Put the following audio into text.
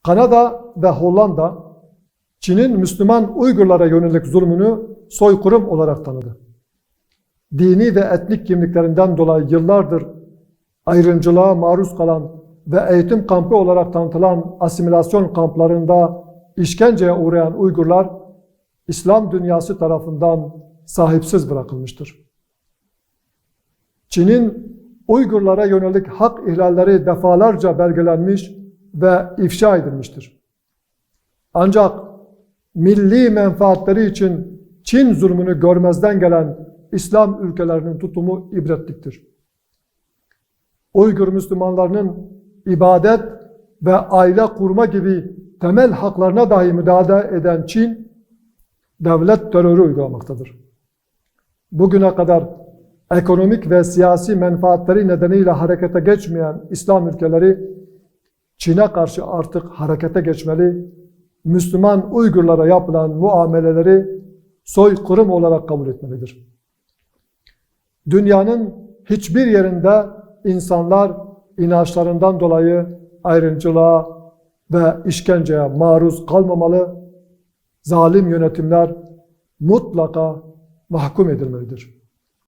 Kanada ve Hollanda, Çin'in Müslüman Uygurlara yönelik zulmünü soykırım olarak tanıdı. Dini ve etnik kimliklerinden dolayı yıllardır ayrımcılığa maruz kalan ve eğitim kampı olarak tanıtılan asimilasyon kamplarında işkenceye uğrayan Uygurlar, İslam dünyası tarafından sahipsiz bırakılmıştır. Çin'in Uygurlara yönelik hak ihlalleri defalarca belgelenmiş ve ifşa edilmiştir. Ancak milli menfaatleri için Çin zulmünü görmezden gelen İslam ülkelerinin tutumu ibretliktir. Uygur Müslümanlarının ibadet ve aile kurma gibi temel haklarına dahi müdahale eden Çin, devlet terörü uygulamaktadır. Bugüne kadar ekonomik ve siyasi menfaatleri nedeniyle harekete geçmeyen İslam ülkeleri, Çin'e karşı artık harekete geçmeli, Müslüman Uygurlara yapılan muameleleri soykırım olarak kabul etmelidir. Dünyanın hiçbir yerinde insanlar inançlarından dolayı ayrımcılığa ve işkenceye maruz kalmamalı, zalim yönetimler mutlaka mahkum edilmelidir.